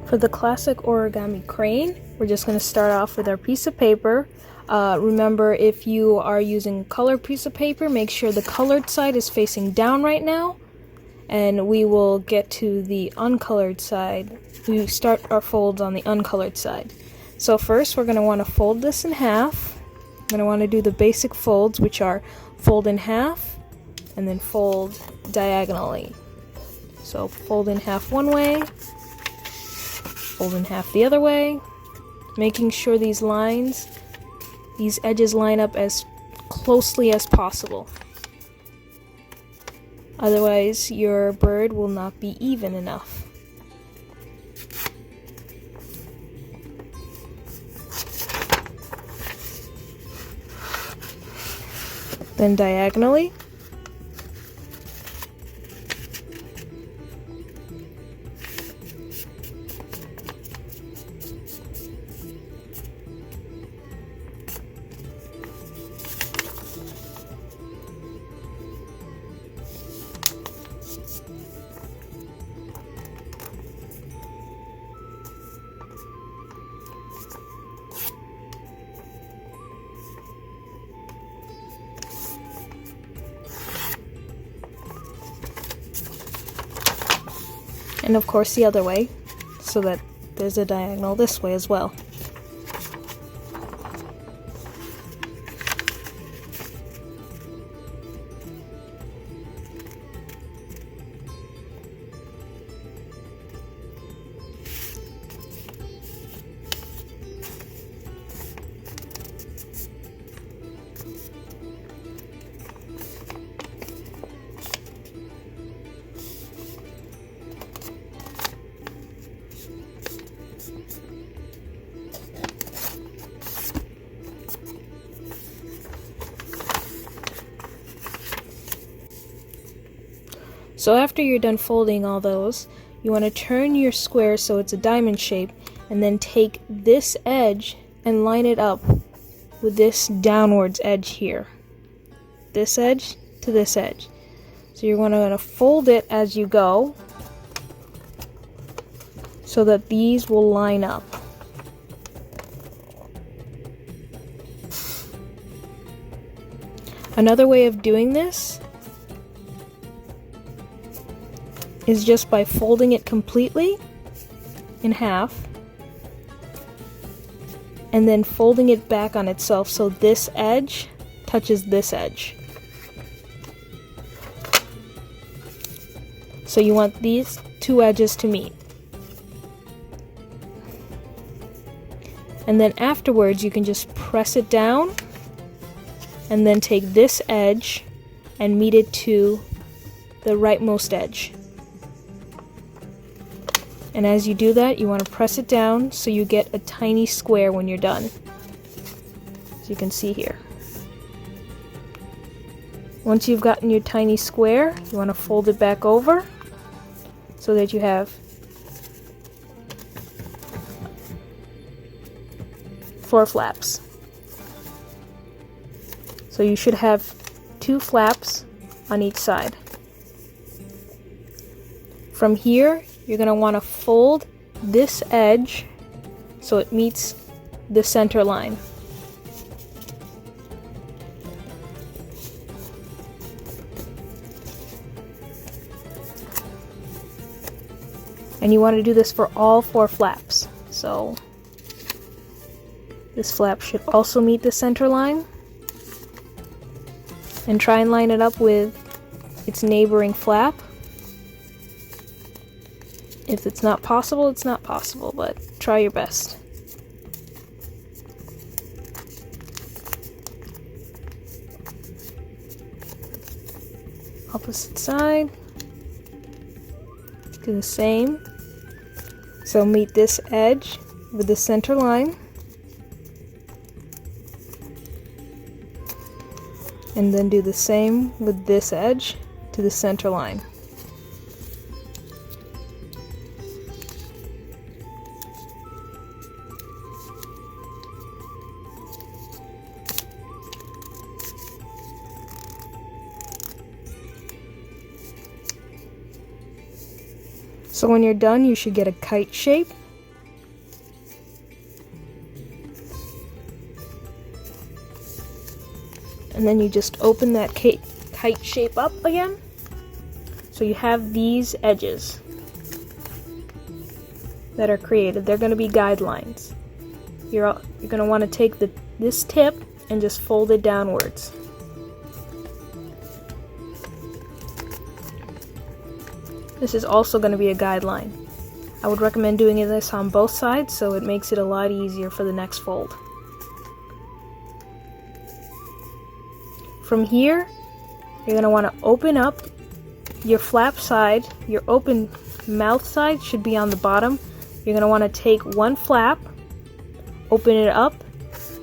For the classic origami crane, we're just going to start off with our piece of paper. Remember, if you are using colored piece of paper, make sure the colored side is facing down right now, and we will get to the uncolored side. We start our folds on the uncolored side. So first, we're going to want to fold this in half. I'm going to want to do the basic folds, which are fold in half and then fold diagonally. So fold in half one way, fold in half the other way, making sure these edges line up as closely as possible. Otherwise, your bird will not be even enough. Then diagonally. And of course the other way, so that there's a diagonal this way as well. So after you're done folding all those, you want to turn your square so it's a diamond shape, and then take this edge and line it up with this downwards edge here. This edge to this edge. So you're going to fold it as you go so that these will line up. Another way of doing this is just by folding it completely in half and then folding it back on itself so this edge touches this edge. So you want these two edges to meet. And then afterwards you can just press it down and then take this edge and meet it to the rightmost edge. And as you do that, you want to press it down so you get a tiny square when you're done. As you can see here. Once you've gotten your tiny square, you want to fold it back over so that you have 4 flaps. So you should have 2 flaps on each side. From here, you're going to want to fold this edge so it meets the center line. And you want to do this for all 4 flaps. So this flap should also meet the center line. And try and line it up with its neighboring flap. If it's not possible, it's not possible, but try your best. Opposite side. Do the same. So meet this edge with the center line. And then do the same with this edge to the center line. So when you're done, you should get a kite shape, and then you just open that kite shape up again. So you have these edges that are created. They're going to be guidelines. You're going to want to take this tip and just fold it downwards. This is also going to be a guideline. I would recommend doing this on both sides so it makes it a lot easier for the next fold. From here, you're going to want to open up your flap side. Your open mouth side should be on the bottom. You're going to want to take one flap, open it up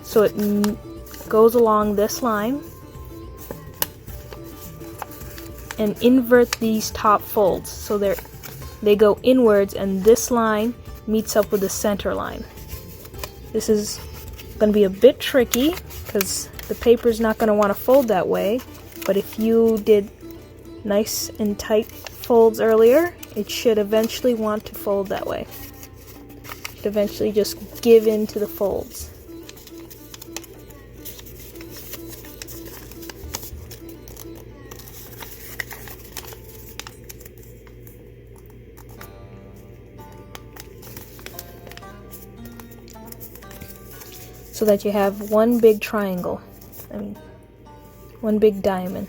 so it goes along this line, and invert these top folds so they go inwards and this line meets up with the center line. This is going to be a bit tricky because the paper is not going to want to fold that way, but if you did nice and tight folds earlier, it should eventually want to fold that way. It should eventually just give in to the folds. So that you have one big triangle. One big diamond.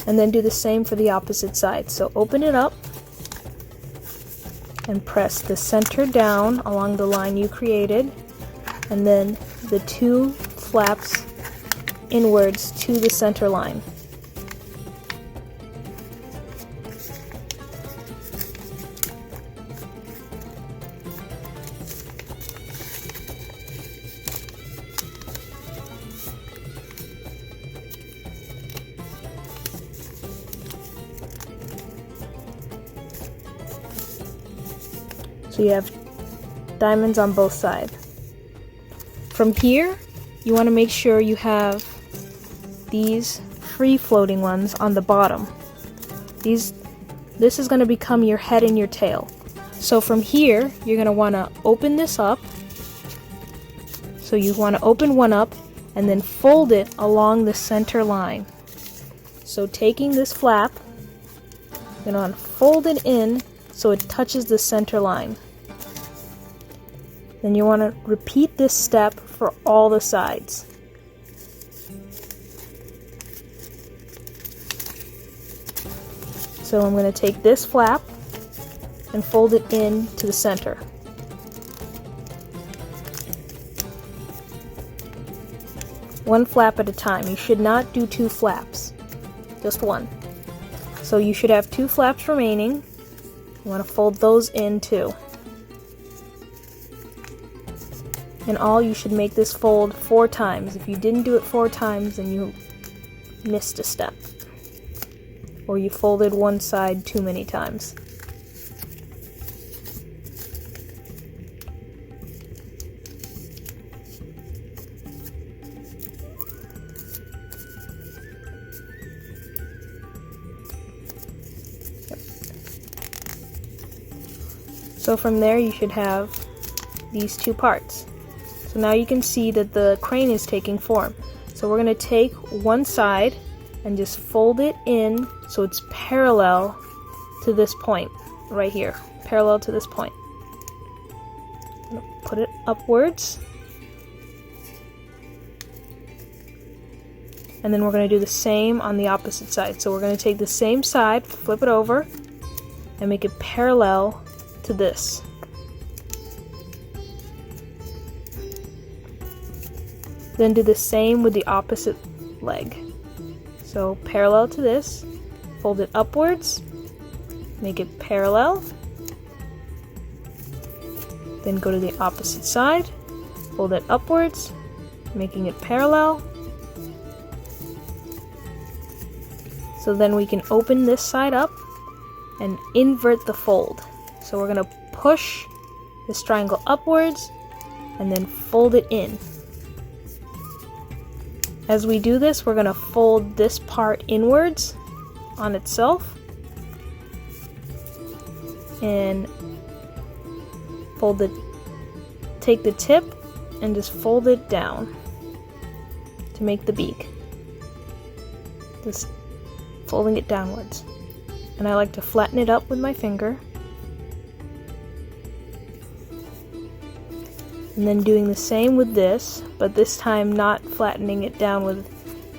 And then do the same for the opposite side. So open it up and press the center down along the line you created, and then the two flaps inwards to the center line. So you have diamonds on both sides. From here, you want to make sure you have these free floating ones on the bottom. This is going to become your head and your tail. So from here, you're going to want to open this up. So you want to open one up and then fold it along the center line. So taking this flap, you're going to want to fold it in so it touches the center line. Then you want to repeat this step for all the sides. So I'm going to take this flap and fold it in to the center. One flap at a time. You should not do two flaps, just one. So you should have two flaps remaining. You want to fold those in too. In all, you should make this fold 4 times. If you didn't do it 4 times, then you missed a step. Or you folded one side too many times. So from there, you should have these 2 parts. So now you can see that the crane is taking form. So we're going to take one side and just fold it in so it's parallel to this point right here. Parallel to this point. I'm going to put it upwards. And then we're going to do the same on the opposite side. So we're going to take the same side, flip it over, and make it parallel to this. Then do the same with the opposite leg. So parallel to this, fold it upwards, make it parallel, then go to the opposite side, fold it upwards, making it parallel. So then we can open this side up and invert the fold. So we're going to push this triangle upwards and then fold it in. As we do this, we're going to fold this part inwards on itself and take the tip and just fold it down to make the beak. Just folding it downwards. And I like to flatten it up with my finger. And then doing the same with this, but this time not flattening it down with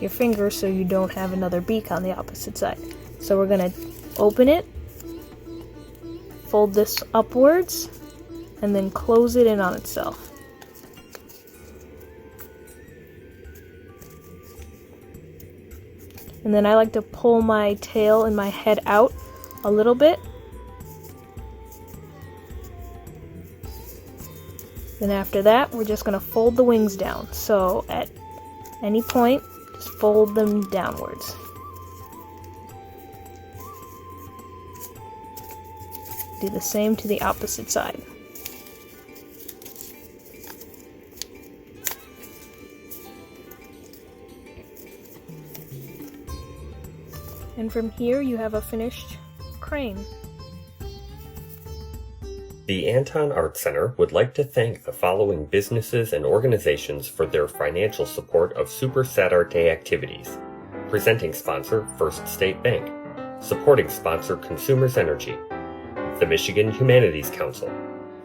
your finger so you don't have another beak on the opposite side. So we're going to open it, fold this upwards, and then close it in on itself. And then I like to pull my tail and my head out a little bit. Then after that, we're just going to fold the wings down. So at any point, just fold them downwards. Do the same to the opposite side. And from here you have a finished crane. The Anton Art Center would like to thank the following businesses and organizations for their financial support of Super SatARTday activities. Presenting sponsor, First State Bank. Supporting sponsor, Consumers Energy. The Michigan Humanities Council.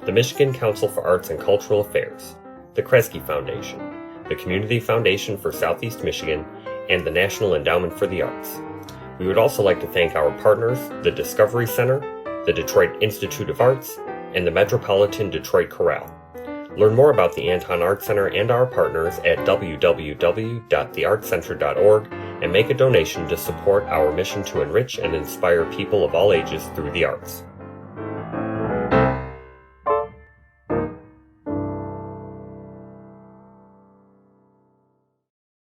The Michigan Council for Arts and Cultural Affairs. The Kresge Foundation. The Community Foundation for Southeast Michigan, and the National Endowment for the Arts. We would also like to thank our partners, the Discovery Center, the Detroit Institute of Arts, and the Metropolitan Detroit Chorale. Learn more about the Anton Art Center and our partners at www.theartcenter.org and make a donation to support our mission to enrich and inspire people of all ages through the arts.